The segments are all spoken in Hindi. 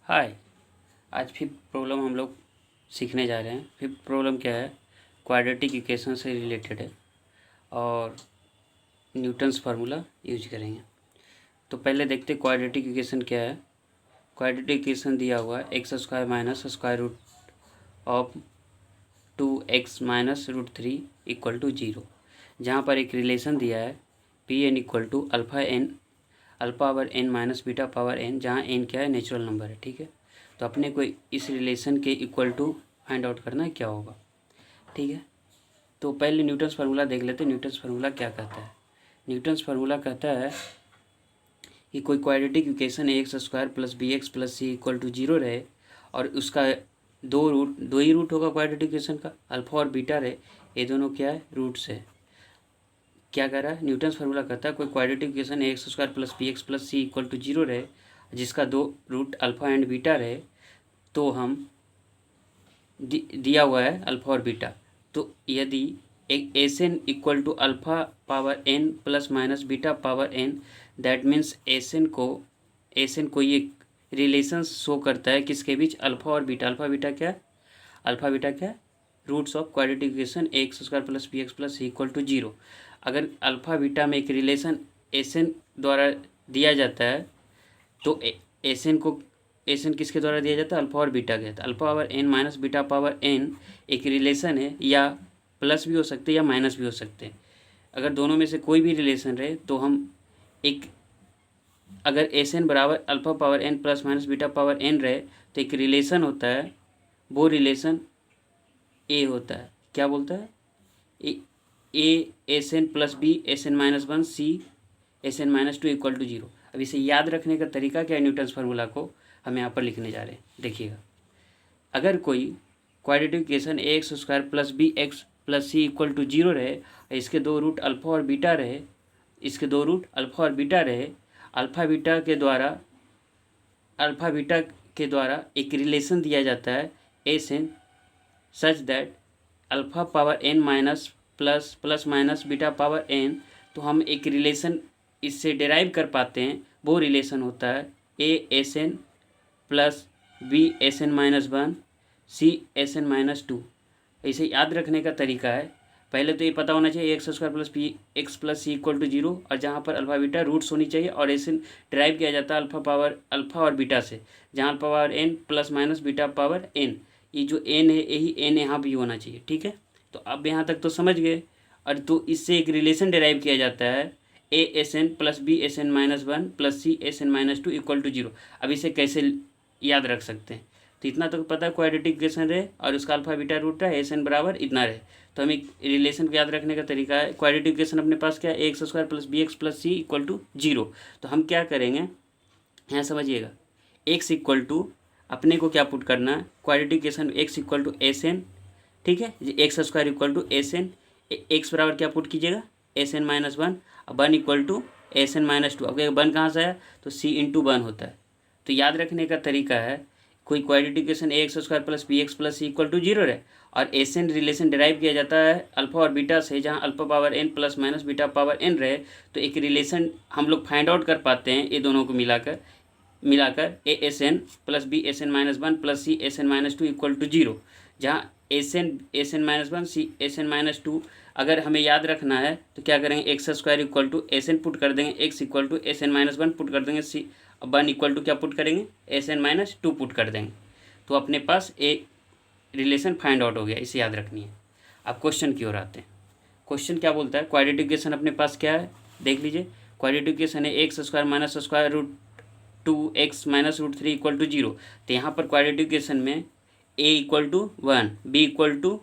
हाय। आज फिफ्थ प्रॉब्लम हम लोग सीखने जा रहे हैं। फिफ्थ प्रॉब्लम क्या है, क्वाड्रेटिक इक्वेशन से रिलेटेड है और न्यूटन्स फार्मूला यूज करेंगे। तो पहले देखते क्वाड्रेटिक इक्वेशन क्या है। क्वाड्रेटिक इक्वेशन दिया हुआ है x square minus square root of 2x minus root 3 equal to 0, जहाँ पर एक रिलेशन दिया है P n equal to alpha power N minus beta power n, जहाँ एन क्या है, नेचुरल नंबर है। ठीक है, तो अपने को इस रिलेशन के इक्वल टू फाइंड आउट करना है क्या होगा। ठीक है, तो पहले न्यूटन्स फार्मूला देख लेते हैं। न्यूटन्स फार्मूला क्या कहता है। न्यूटन्स फार्मूला कहता है कि कोई quadratic equation X square plus B X plus C equal to 0 रहे और उसका दो ही रूट होगा क्वाड्रेटिक इक्वेशन का, अल्फा और बीटा रहे, ये दोनों क्या है, रूट्स है। क्या कह रहा है, न्यूटन्स फार्मूला कहता है कोई quadratic equation X square plus B X plus C equal to 0 रहे, जिसका दो रूट अल्फ़ा एंड बीटा रहे, तो हम दिया हुआ है अल्फ़ा और बीटा, तो यदि एक S N equal to alpha power N plus minus beta power N, that means S N को ये रिलेशन शो करता है किसके बीच, अल्फ़ा और बीटा। अल्फ़ा बीटा क्या है, अल्फ़ा बीटा क्या है, roots of quadratic equation X square plus B X plus C equal to 0। अगर अल्फ़ा बीटा में एक रिलेशन एस एन द्वारा दिया जाता है, तो एस एन किसके द्वारा दिया जाता है, अल्फ़ा और बीटा के। Alpha power N minus beta power N एक रिलेशन है, या प्लस भी हो सकते हैं या माइनस भी हो सकते हैं। अगर दोनों में से कोई भी रिलेशन रहे तो हम अगर एस एन बराबर alpha power N plus minus beta power N रहे, तो एक रिलेशन होता है, वो रिलेशन ए होता है। क्या बोलता है, A S N plus B S N minus 1 C S N minus 2 equal to 0। अब इसे याद रखने का तरीका क्या है, न्यूटन्स फार्मूला को हम यहाँ पर लिखने जा रहे हैं। देखिएगा, अगर कोई quadratic equation A X square plus B X plus C equal to 0 रहे, इसके दो रूट अल्फ़ा और बीटा रहे, अल्फ़ा बीटा के द्वारा एक रिलेशन दिया जाता है S N, such that alpha power N minus plus minus beta power N, तो हम एक रिलेशन इससे डिराइव कर पाते हैं। वो रिलेशन होता है A S N plus B S N minus 1 C S N minus 2। इसे याद रखने का तरीका है, पहले तो ये पता होना चाहिए X square plus B X plus C equal to 0, और जहाँ पर अल्फ़ा बीटा रूट्स होनी चाहिए, और एस एन डिराइव किया जाता है अल्फ़ा और बीटा से, जहाँ alpha power N plus minus beta power N, ये जो एन है यही एन यहाँ भी होना चाहिए। ठीक है, तो अब यहाँ तक तो समझ गए। और तो इससे एक रिलेशन डिराइव किया जाता है A S N plus B S N minus 1 plus C S N minus 2 equal to 0। अब इसे कैसे याद रख सकते हैं, तो इतना तो पता है क्वाड्रेटिक इक्वेशन रहे और उसका अल्फ़ा बीटा रूट है, एस एन बराबर इतना रहे, तो हमें रिलेशन को याद रखने का तरीका है, क्वाड्रेटिक इक्वेशन अपने पास क्या है, x square plus B X plus C equal to 0। तो हम क्या करेंगे, यहाँ समझिएगा, एक्स इक्वल टू अपने को क्या पुट करना है, quadratic equation X equal to S N. ठीक है, x square equal to S N, X बराबर क्या पुट कीजिएगा, S N minus 1, 1 equal to S N minus 2। अब 1 कहाँ से आया, तो सी इंटू 1 होता है। तो याद रखने का तरीका है, कोई quadratic equation A X square plus B X plus C equal to 0 है, और एस एन रिलेशन डिराइव किया जाता है अल्फ़ा और बीटा से, जहाँ alpha power N plus minus beta power N रहे, तो एक रिलेशन हम लोग फाइंड आउट कर पाते हैं ये दोनों को मिलाकर A S N plus B S N minus 1 plus C S N minus 2 equal to 0, जहाँ S N minus 1 C S N minus 2 अगर हमें याद रखना है तो क्या करेंगे, X square equal to S N put कर देंगे, X equal to S N minus 1 put कर देंगे, सी 1 इक्वल टू क्या पुट करेंगे, एस एन माइनस 2 पुट कर देंगे, तो अपने पास एक रिलेशन फाइंड आउट हो गया। इसे याद रखनी है। अब क्वेश्चन की ओर आते हैं। क्वेश्चन क्या बोलता है, क्वाड्रेटिक इक्वेशन अपने पास क्या है, देख लीजिए। क्वाड्रेटिक इक्वेशन है x square minus square root 2x minus root 3 equal to 0। तो यहाँ पर क्वाड्रेटिक इक्वेशन में a equal to 1, b equal to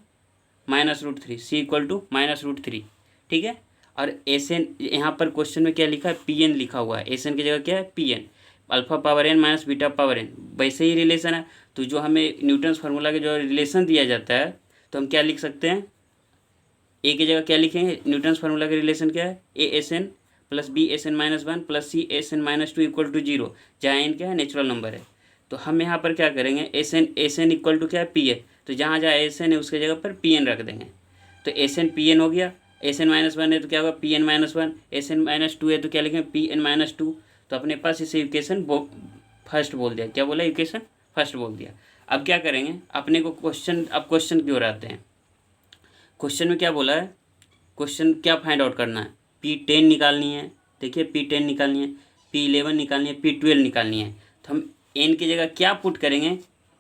minus root 3, c equal to minus root 3। ठीक है, और एस एन यहाँ पर क्वेश्चन में क्या लिखा है, पी एन लिखा हुआ है, एस एन की जगह क्या है, P N, alpha power N minus beta power N, वैसे ही रिलेशन है। तो जो हमें न्यूटन्स फार्मूला के जो रिलेशन दिया जाता है, तो हम क्या लिख सकते हैं, ए की जगह क्या लिखेंगे, न्यूटन्स फार्मूला का रिलेशन क्या है, A S N plus B S N minus 1 plus C S N minus 2 equal to 0, जहाँ एन क्या है, नेचुरल नंबर है। तो हम यहाँ पर क्या करेंगे, एस एन इक्वल टू क्या है, पी है, तो जहाँ जहाँ एस एन है उसके जगह पर पी एन रख देंगे। तो एस एन पी एन हो गया, एस एन माइनस 1 है तो क्या होगा, P N minus 1, S N minus 2 है तो क्या लिखेंगे, पी एन माइनस 2। तो अपने पास इसे इक्वेशन फर्स्ट बोल दिया, क्या बोला, इक्वेशन फर्स्ट बोल दिया। अब क्या करेंगे, अपने को क्वेश्चन की ओर आते हैं। क्वेश्चन में क्या बोला है, क्वेश्चन क्या फाइंड आउट करना है, P10 निकालनी है। देखिए P10 निकालनी है, P11 निकालनी है, P12 निकालनी है। तो हम n की जगह क्या पुट करेंगे,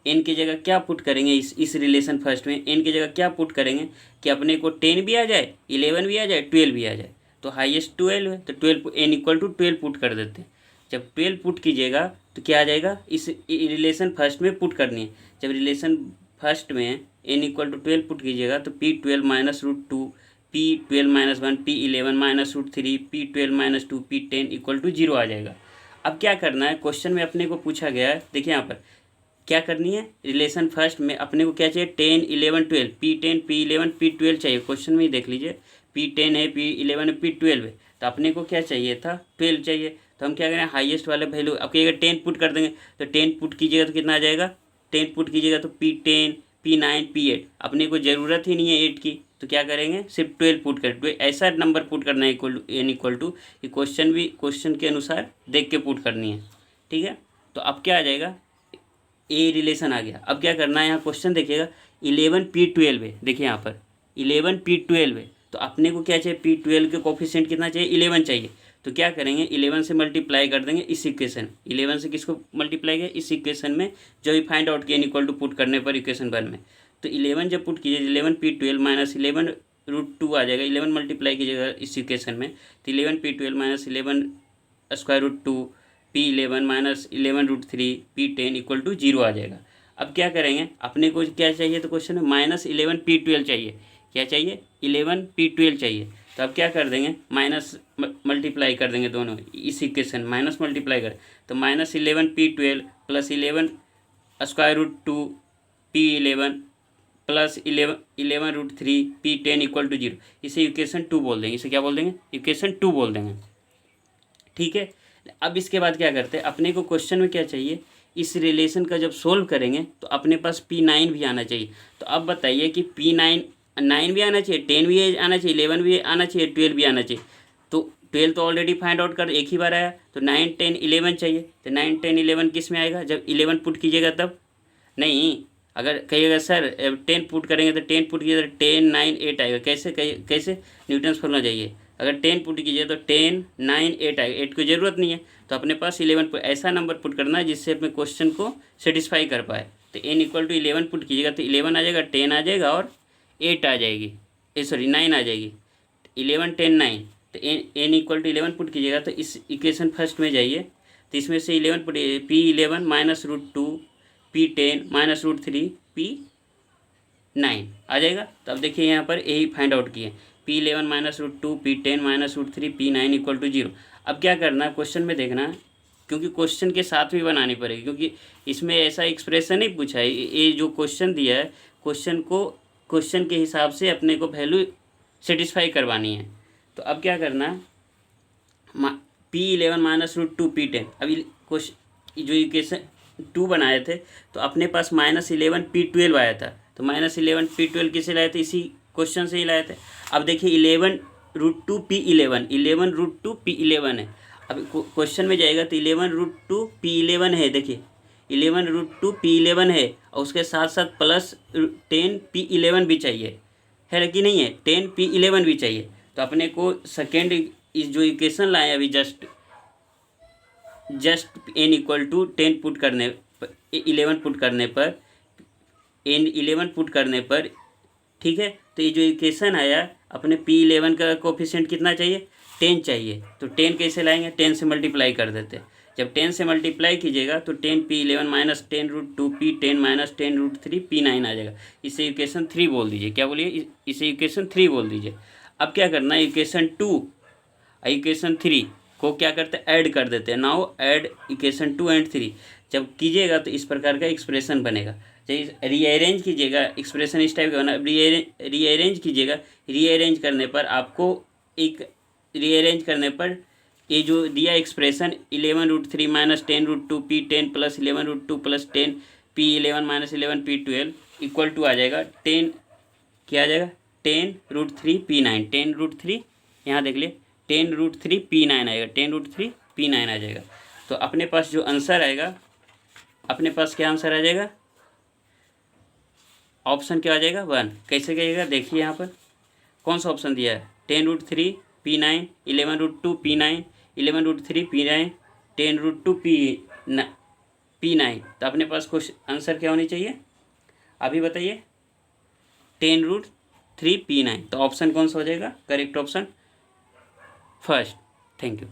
n की जगह क्या पुट करेंगे, इस रिलेशन फर्स्ट में n की जगह क्या पुट करेंगे कि अपने को 10 भी आ जाए, 11 भी आ जाए, 12 भी आ जाए। तो हाईएस्ट 12 है, तो 12 n इक्वल टू 12 पुट कर देते हैं। जब 12 पुट कीजिएगा तो क्या आ जाएगा, इस रिलेशन फर्स्ट में पुट करनी है। जब रिलेशन फर्स्ट में n इक्वल टू 12 पुट कीजिएगा तो P12 minus root 2, P12 minus 1, P11 minus root 3, P12 minus 2, P10 equal to 0 आ जाएगा। अब क्या करना है, क्वेश्चन में अपने को पूछा गया है, देखिए यहाँ पर क्या करनी है, रिलेशन फर्स्ट में अपने को क्या चाहिए, 10, 11, 12, P10, P11, P12 चाहिए। क्वेश्चन में ही देख लीजिए, P10 है, P11 है, P12 है, तो अपने को क्या चाहिए था, 12 चाहिए। तो हम क्या करें, हाईएस्ट वाले वैल्यू, अब अगर 10 पुट कर देंगे तो 10 पुट कीजिएगा तो कितना आ जाएगा, 10 पुट कीजिएगा तो P10, P9, P8, अपने को ज़रूरत ही नहीं है 8 की, तो क्या करेंगे, सिर्फ 12 पुट करें। तो ऐसा नंबर पुट करना है n इक्वल टू, कि क्वेश्चन भी क्वेश्चन के अनुसार देख के पुट करनी है, ठीक है। तो अब क्या आ जाएगा, ए रिलेशन आ गया। अब क्या करना है, यहाँ क्वेश्चन देखिएगा, 11P12 है, देखिए यहाँ पर 11P12 है, तो अपने को क्या चाहिए, P12 के कोफिशिएंट कितना चाहिए, 11 चाहिए। तो क्या करेंगे, 11 से मल्टीप्लाई कर देंगे इस इक्वेशन, 11 से किसको मल्टीप्लाई किया, इस इक्वेशन में जो भी फाइंड आउट किया n इक्वल टू पुट करने पर इक्वेशन 1 में। तो 11 जब पुट कीजिए, 11P12 माइनस 11 रूट 2 आ जाएगा, 11 मल्टीप्लाई कीजिएगा इस इक्वेशन में, तो 11P12 minus 11 square root 2, P11 minus 11 root 3, P10 equal to 0 आ जाएगा। अब क्या करेंगे, अपने को क्या चाहिए, तो क्वेश्चन में माइनस 11P12 चाहिए, क्या चाहिए, 11P12 चाहिए। तो अब क्या कर देंगे, माइनस मल्टीप्लाई कर देंगे दोनों इस इक्वेशन, माइनस मल्टीप्लाई कर, तो minus 11P12 plus 11 square root 2 P11 plus 11 root 3 P10 equal to 0, इसे इक्वेशन 2 बोल देंगे, इसे क्या बोल देंगे, इक्वेशन 2 बोल देंगे, ठीक है। अब इसके बाद क्या करते हैं, अपने को क्वेश्चन में क्या चाहिए, इस रिलेशन का जब सोल्व करेंगे तो अपने पास P9 भी आना चाहिए। तो अब बताइए कि P9 9 भी आना चाहिए, 10 भी आना चाहिए, 11 भी आना चाहिए, 12 भी आना चाहिए। तो 12 तो ऑलरेडी फाइंड आउट कर एक ही बार आया, तो 9, 10, 11 चाहिए। तो 9, 10, 11 किस में आएगा, जब 11 पुट कीजिएगा तब, नहीं अगर कहिएगा सर 10 पुट करेंगे तो 10 पुट कीजिएगा तो 10, 9, 8 आएगा, कैसे कैसे, न्यूटन्स फॉर्मूला चाहिए। अगर 10 पुट कीजिए तो 10, 9, 8 आएगा, 8 की ज़रूरत नहीं है, तो अपने पास 11 ऐसा नंबर पुट करना है जिससे अपने क्वेश्चन को सेटिस्फाई कर पाए। तो n इक्वल टू 11 पुट कीजिएगा तो 11 आ जाएगा, 10 आ जाएगा और 8 आ जाएगी, 9 आ जाएगी, 11, 10, 9। तो n इक्वल टू 11 पुट कीजिएगा तो इस इक्वेशन फर्स्ट में जाइए, तो इसमें से 11 put, P11 minus root 2, P10 minus root 3, P9 आ जाएगा। तो अब देखिए यहाँ पर यही फाइंड आउट किए, P11 minus root 2, P10 minus root 3, P9 equal to 0। अब क्या करना है, क्वेश्चन में देखना, क्योंकि क्वेश्चन के साथ भी बनानी पड़ेगी, क्योंकि इसमें ऐसा एक्सप्रेशन नहीं पूछा है, ये जो क्वेश्चन दिया है, क्वेश्चन को क्वेश्चन के हिसाब से अपने को वैल्यू सेटिस्फाई करवानी है। तो अब क्या करना, P11 माइनस रूट 2, P10, अभी क्वेश्चन जो इक्वेशन 2 बनाए थे तो अपने पास माइनस 11P12 आया था, तो माइनस 11P12 किसे लाए थे, इसी क्वेश्चन से ही लाए थे। अब देखिए 11 रूट 2 P11, 11 रूट 2 P11 है। अब क्वेश्चन में जाएगा तो 11 रूट 2 P11 है, देखिए 11 रूट 2 P11 है, और उसके साथ साथ प्लस 10 P11 भी चाहिए, है कि नहीं है, 10 P11 भी चाहिए। तो अपने को सेकेंड इस जो इक्वेशन लाए अभी just n equal to 10 put करने पर, 11 पुट करने पर, n 11 पुट करने पर, ठीक है। तो ये जो इक्वेशन आया अपने P11 का कोफिशिएंट कितना चाहिए, 10 चाहिए। तो 10 कैसे लाएंगे, 10 से मल्टीप्लाई कर देते हैं। जब 10 से मल्टीप्लाई कीजिएगा तो 10 P11 minus 10 root 2 P10 minus 10 root 3 P9 आ जाएगा। इसे इक्वेशन 3 बोल दीजिए, क्या बोलिए, इसे इक्वेशन 3 बोल दीजिए। अब क्या करना है, इक्वेशन 2 इक्वेशन 3 को क्या करते हैं, ऐड कर देते हैं। नाउ ऐड इक्वेशन 2 एंड 3 जब कीजिएगा तो इस प्रकार का एक्सप्रेशन बनेगा। रीअरेंज कीजिएगा, एक्सप्रेशन इस टाइप का बना, रीअरेंज कीजिएगा। रीअरेंज करने पर आपको रीअरेंज करने पर ये जो दिया expression 11 root 3 minus 10 root 2 P10 plus 11 root 2 plus 10 P11 minus 11 P12 equal to आ जाएगा 10, क्या आ जाएगा, 10 रूट 3 P9, 10 रूट 3, यहाँ देख लिए 10 रूट 3 P9 आएगा, 10 रूट 3 P9 आ जाएगा। तो अपने पास जो आंसर आएगा अपने पास क्या आंसर आ जाएगा, ऑप्शन क्या आ जाएगा 1। कैसे कहिएगा, देखिए यहाँ पर कौन सा ऑप्शन दिया है, 10√3 P9, 11√2 P9, 11√3 P9, 10√2 P9। तो अपने पास कुछ आंसर क्या होनी चाहिए, अभी बताइए, 10√3 P9। तो ऑप्शन कौन सा हो जाएगा, correct option first. Thank you.